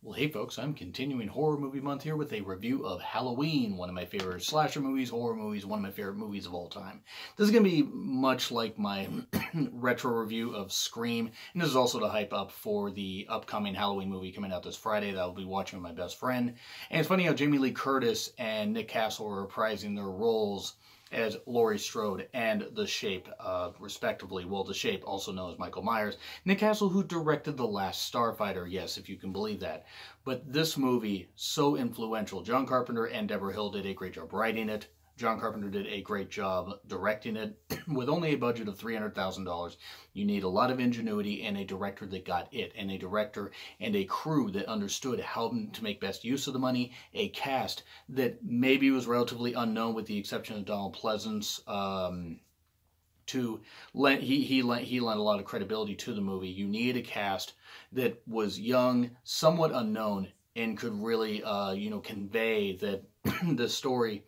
Well, hey folks, I'm continuing Horror Movie Month here with a review of Halloween, one of my favorite slasher movies, horror movies, one of my favorite movies of all time. This is going to be much like my retro review of Scream, and this is also to hype up for the upcoming Halloween movie coming out this Friday that I'll be watching with my best friend. And it's funny how Jamie Lee Curtis and Nick Castle are reprising their roles as Laurie Strode and The Shape, respectively. Well, The Shape, also known as Michael Myers. Nick Castle, who directed The Last Starfighter, yes, if you can believe that. But this movie, so influential. John Carpenter and Deborah Hill did a great job writing it. John Carpenter did a great job directing it. With only a budget of $300,000, you need a lot of ingenuity and a director that got it, and a director and a crew that understood how to make best use of the money, a cast that maybe was relatively unknown with the exception of Donald Pleasence. He lent a lot of credibility to the movie. You need a cast that was young, somewhat unknown, and could really, convey that the story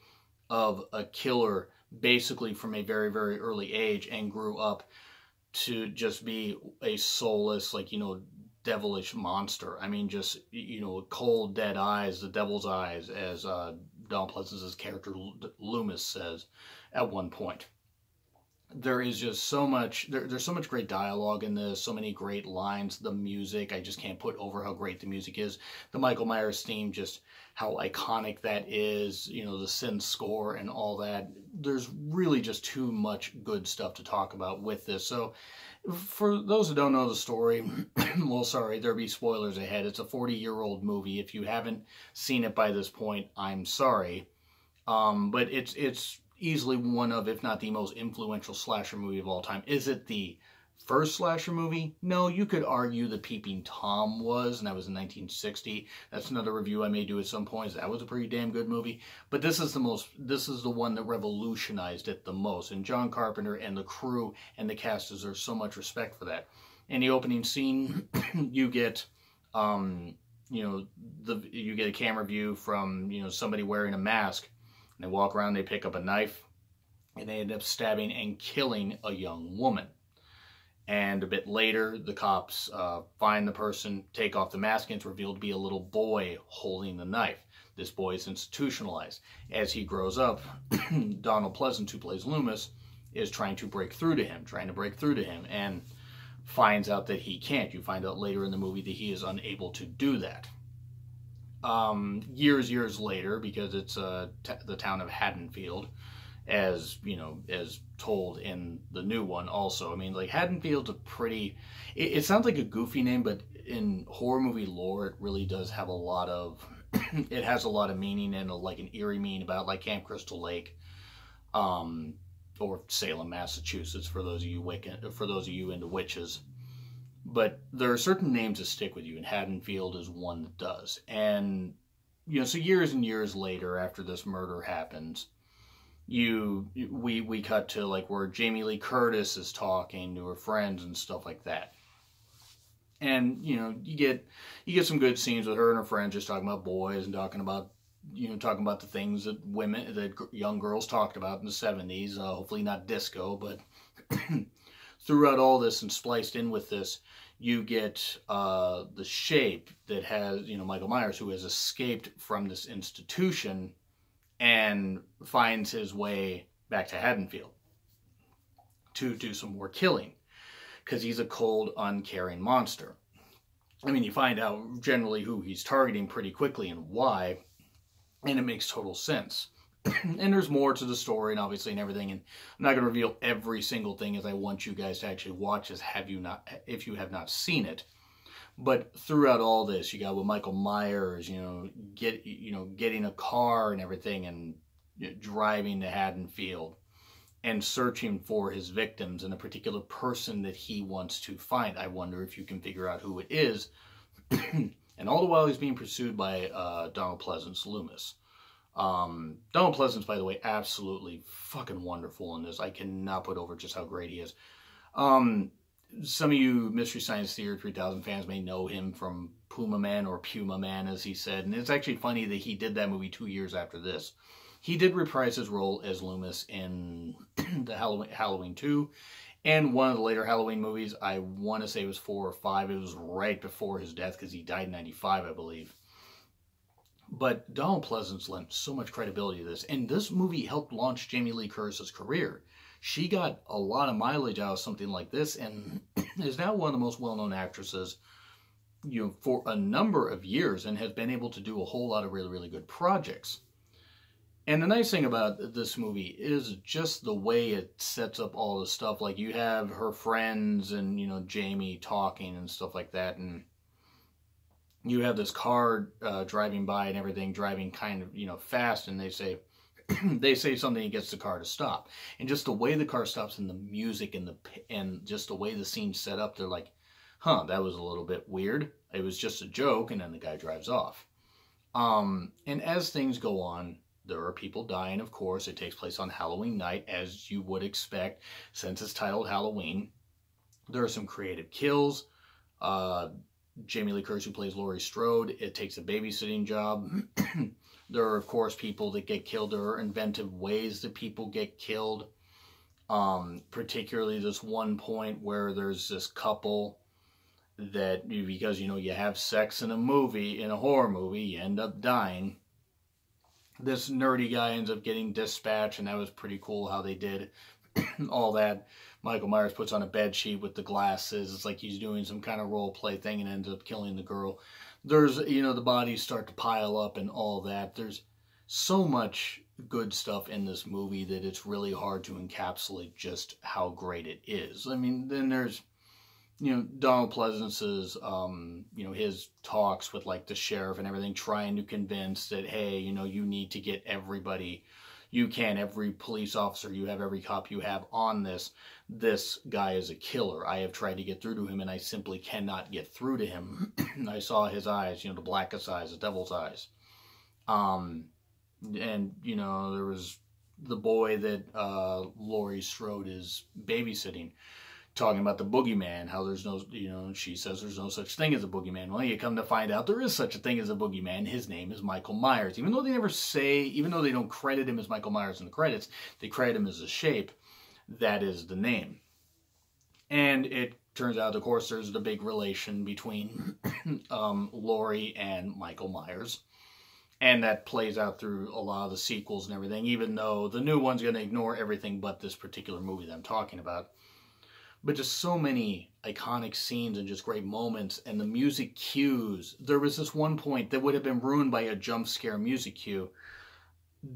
of a killer basically from a very, very early age and grew up to just be a soulless, devilish monster. I mean, just, cold, dead eyes, the devil's eyes, as Donald Pleasence's character Loomis says at one point. There is just so much, there's so much great dialogue in this, so many great lines. The music, I just can't put over how great the music is. The Michael Myers theme, just how iconic that is, the synth score and all that. There's really just too much good stuff to talk about with this. So for those who don't know the story, well, sorry, there'll be spoilers ahead. It's a 40-year-old movie. If you haven't seen it by this point, I'm sorry. But it's easily one of, if not the most influential slasher movie of all time. Is it the first slasher movie? No, you could argue The Peeping Tom was, and that was in 1960. That's another review I may do at some point. That was a pretty damn good movie. But this is the one that revolutionized it the most. And John Carpenter and the crew and the cast deserve so much respect for that. In the opening scene, you get you get a camera view from, somebody wearing a mask. And they walk around, they pick up a knife, and they end up stabbing and killing a young woman. And a bit later, the cops find the person, take off the mask, and it's revealed to be a little boy holding the knife. This boy is institutionalized. As he grows up, Donald Pleasence, who plays Loomis, is trying to break through to him, and finds out that he can't. You find out later in the movie that he is unable to do that. Years later, because it's the town of Haddonfield, as told in the new one also. I mean, Haddonfield's a pretty, it sounds like a goofy name, but in horror movie lore, it really does have a lot of, it has a lot of meaning and an eerie meaning about Camp Crystal Lake, or Salem, Massachusetts, for those of you into witches. But there are certain names that stick with you, and Haddonfield is one that does. And, so years and years later, after this murder happens, we cut to, where Jamie Lee Curtis is talking to her friends and stuff like that. And, you get some good scenes with her and her friends just talking about boys and talking about the things that young girls talked about in the 70s. Hopefully not disco, but throughout all this and spliced in with this, you get The Shape that has, Michael Myers, who has escaped from this institution and finds his way back to Haddonfield to do some more killing, because he's a cold, uncaring monster. I mean, you find out generally who he's targeting pretty quickly and why, and it makes total sense. And there's more to the story, and obviously, and everything. And I'm not going to reveal every single thing, as I want you guys to actually watch this. If you have not seen it. But throughout all this, you got with Michael Myers, getting a car and everything, and driving to Haddonfield, and searching for his victims and a particular person that he wants to find. I wonder if you can figure out who it is. And all the while, he's being pursued by Donald Pleasence, Loomis. Donald Pleasence, by the way, absolutely fucking wonderful in this. I cannot put over just how great he is. Some of you Mystery Science Theater 3000 fans may know him from Puma Man, or Puma Man, as he said. And it's actually funny that he did that movie 2 years after this. He did reprise his role as Loomis in the Halloween 2, And one of the later Halloween movies, I want to say it was 4 or 5. It was right before his death because he died in 95, I believe. But Donald Pleasence lent so much credibility to this. And this movie helped launch Jamie Lee Curtis's career. She got a lot of mileage out of something like this and is now one of the most well-known actresses, you know, for a number of years, and has been able to do a whole lot of really, really good projects. And the nice thing about this movie is just the way it sets up all the stuff. Like, you have her friends and, you know, Jamie talking and stuff like that. And you have this car driving by and everything, driving kind of, you know, fast. And they say, they say something that gets the car to stop. And just the way the car stops and the music and just the way the scene's set up, they're like, huh, that was a little bit weird. It was just a joke. And then the guy drives off. And as things go on, there are people dying, of course. It takes place on Halloween night, as you would expect, since it's titled Halloween. There are some creative kills. Jamie Lee Curtis, who plays Laurie Strode, it takes a babysitting job. There are, of course, people that get killed. There are inventive ways that people get killed. Particularly this one point where there's this couple that, because, you know, you have sex in a movie, in a horror movie, you end up dying. This nerdy guy ends up getting dispatched, and that was pretty cool how they did all that. Michael Myers puts on a bed sheet with the glasses. It's like he's doing some kind of role play thing and ends up killing the girl. There's, you know, the bodies start to pile up and all that. There's so much good stuff in this movie that it's really hard to encapsulate just how great it is. I mean, then there's, you know, Donald Pleasence's, you know, his talks with, like, the sheriff and everything, trying to convince that, hey, you know, you need to get everybody you can, every police officer you have, every cop you have on this. This guy is a killer. I have tried to get through to him, and I simply cannot get through to him. I saw his eyes, you know, the blackest eyes, the devil's eyes. And, you know, there was the boy that Laurie Strode is babysitting, talking about the boogeyman, how there's no, you know, she says there's no such thing as a boogeyman. Well, you come to find out there is such a thing as a boogeyman. His name is Michael Myers. Even though they never say, even though they don't credit him as Michael Myers in the credits, they credit him as a shape. That is the name. And it turns out, of course, there's the big relation between Laurie and Michael Myers. And that plays out through a lot of the sequels and everything, even though the new one's going to ignore everything but this particular movie that I'm talking about. But just so many iconic scenes and just great moments. And the music cues. There was this one point that would have been ruined by a jump scare music cue.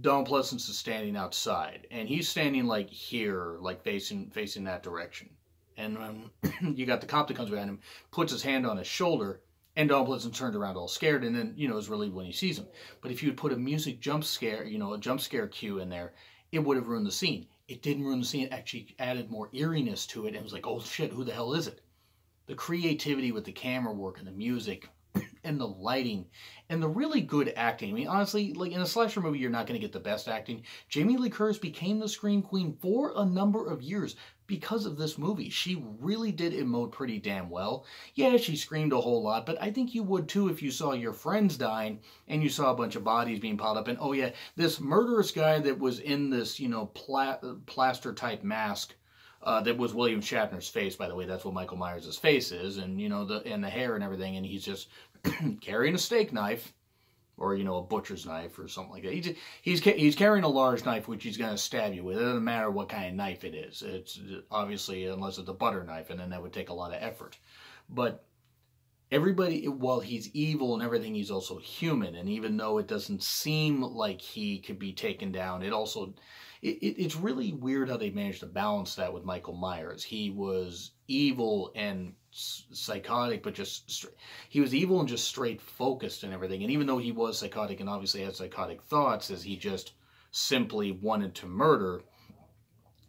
Donald Pleasence is standing outside. And he's standing like here, like facing that direction. And you got the cop that comes behind him, puts his hand on his shoulder. And Donald Pleasence turned around all scared. And then, you know, is really when he sees him. But if you would put a music jump scare, you know, a jump scare cue in there, it would have ruined the scene. It didn't ruin the scene. It actually added more eeriness to it. And it was like, oh shit, who the hell is it? The creativity with the camera work and the music and the lighting and the really good acting. I mean, honestly, like in a slasher movie, you're not going to get the best acting. Jamie Lee Curtis became the Scream Queen for a number of years because of this movie. She really did emote pretty damn well. Yeah, she screamed a whole lot, but I think you would too if you saw your friends dying and you saw a bunch of bodies being piled up. And oh yeah, this murderous guy that was in this, you know, plaster type mask, that was William Shatner's face, by the way. That's what Michael Myers' face is, and you know, the hair and everything, and he's just carrying a steak knife, or you know, a butcher's knife or something like that. He's carrying a large knife, which he's going to stab you with. It doesn't matter what kind of knife it is. It's obviously, unless it's a butter knife, and then that would take a lot of effort. But everybody, while he's evil and everything, he's also human, and even though it doesn't seem like he could be taken down, it also. It's really weird how they managed to balance that with Michael Myers. He was evil and psychotic, but he was evil and just straight focused and everything. And even though he was psychotic and obviously had psychotic thoughts, as he just simply wanted to murder,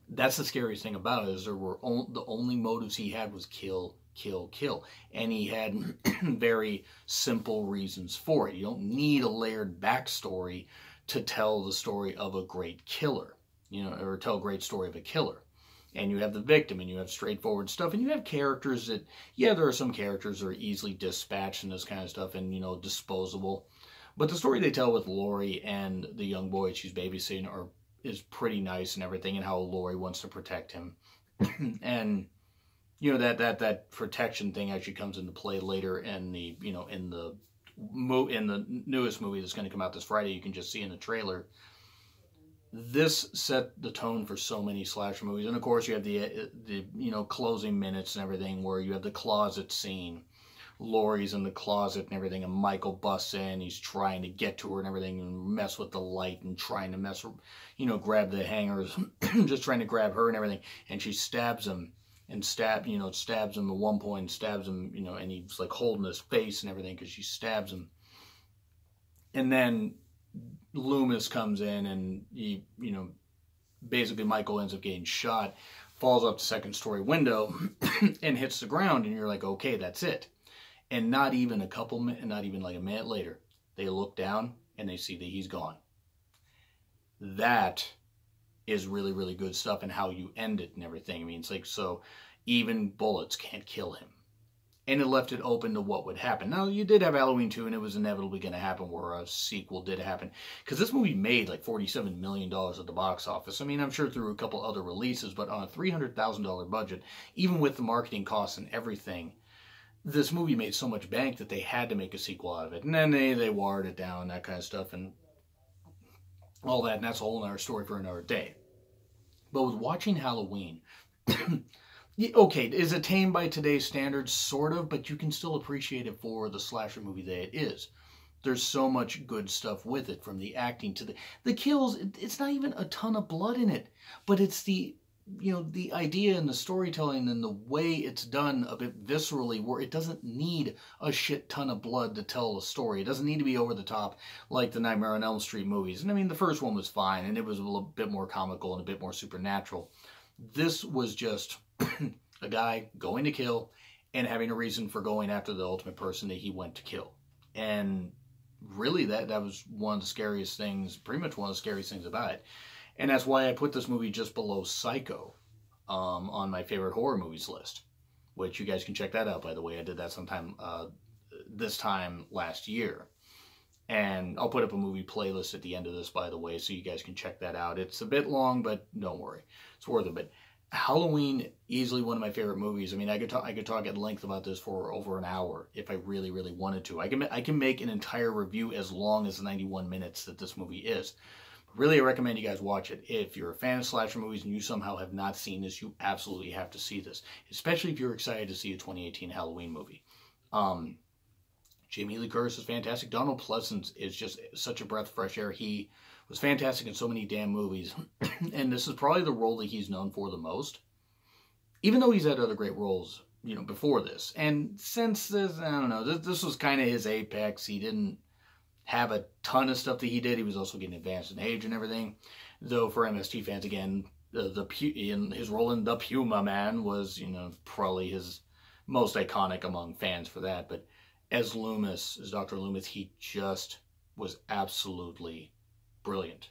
that's the scariest thing about it, is the only motives he had was kill, kill, kill. And he had very simple reasons for it. You don't need a layered backstory to tell the story of a great killer. You know, or tell a great story of a killer. And you have the victim, and you have straightforward stuff, and you have characters that, yeah, there are some characters that are easily dispatched and this kind of stuff, and, you know, disposable. But the story they tell with Laurie and the young boy she's babysitting is pretty nice and everything, and how Laurie wants to protect him. And you know that protection thing actually comes into play later in the in the newest movie that's going to come out this Friday. You can just see in the trailer. This set the tone for so many slasher movies, and of course you have the closing minutes and everything, where you have the closet scene. Laurie's in the closet and everything, and Michael busts in. He's trying to get to her and everything, and mess with the light and trying to grab the hangers, just trying to grab her and everything. And she stabs him and stabs him at one point, stabs him, and he's like holding his face and everything because she stabs him. And then Loomis comes in, and he, basically Michael ends up getting shot, falls off the second-story window, and hits the ground, and you're like, okay, that's it. And not even like a minute later, they look down and they see that he's gone. That is really, really good stuff, and how you end it and everything. I mean, it's like, so even bullets can't kill him. And it left it open to what would happen. Now, you did have Halloween 2, and it was inevitably going to happen, where a sequel did happen. Because this movie made like $47 million at the box office. I mean, I'm sure through a couple other releases, but on a $300,000 budget, even with the marketing costs and everything, this movie made so much bank that they had to make a sequel out of it. And then they watered it down, that kind of stuff, and all that. And that's a whole other story for another day. But with watching Halloween... Okay, is it tame by today's standards? Sort of, but you can still appreciate it for the slasher movie that it is. There's so much good stuff with it, from the acting to the kills. It's not even a ton of blood in it, but it's the idea and the storytelling and the way it's done a bit viscerally, where it doesn't need a shit ton of blood to tell a story. It doesn't need to be over the top like the Nightmare on Elm Street movies. And I mean, the first one was fine, and it was a little bit more comical and a bit more supernatural. This was just a guy going to kill and having a reason for going after the ultimate person that he went to kill. And really, that was one of the scariest things, pretty much one of the scariest things about it. And that's why I put this movie just below Psycho on my favorite horror movies list, which you guys can check that out, by the way. I did that sometime this time last year. And I'll put up a movie playlist at the end of this, by the way, so you guys can check that out. It's a bit long, but don't worry. It's worth it. But Halloween, easily one of my favorite movies. I mean, I could talk at length about this for over an hour if I really, really wanted to. I can make an entire review as long as the 91 minutes that this movie is. Really, I recommend you guys watch it. If you're a fan of slasher movies and you somehow have not seen this, you absolutely have to see this. Especially if you're excited to see a 2018 Halloween movie. Jamie Lee Curtis is fantastic. Donald Pleasence is just such a breath of fresh air. He was fantastic in so many damn movies. And this is probably the role that he's known for the most. Even though he's had other great roles, before this. And since this, I don't know, this was kind of his apex. He didn't have a ton of stuff that he did. He was also getting advanced in age and everything. Though for MST fans, again, his role in The Puma Man was, probably his most iconic among fans for that. But as Loomis, as Dr. Loomis, he just was absolutely brilliant.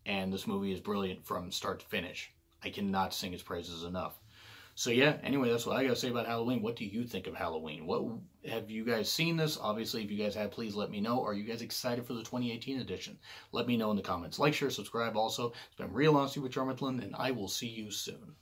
And this movie is brilliant from start to finish. I cannot sing its praises enough. So yeah, anyway, that's what I got to say about Halloween. What do you think of Halloween? What have you guys seen this? Obviously, if you guys have, please let me know. Are you guys excited for the 2018 edition? Let me know in the comments. Like, share, subscribe also. It's been Real Honesty with Jarmuth Lynn, and I will see you soon.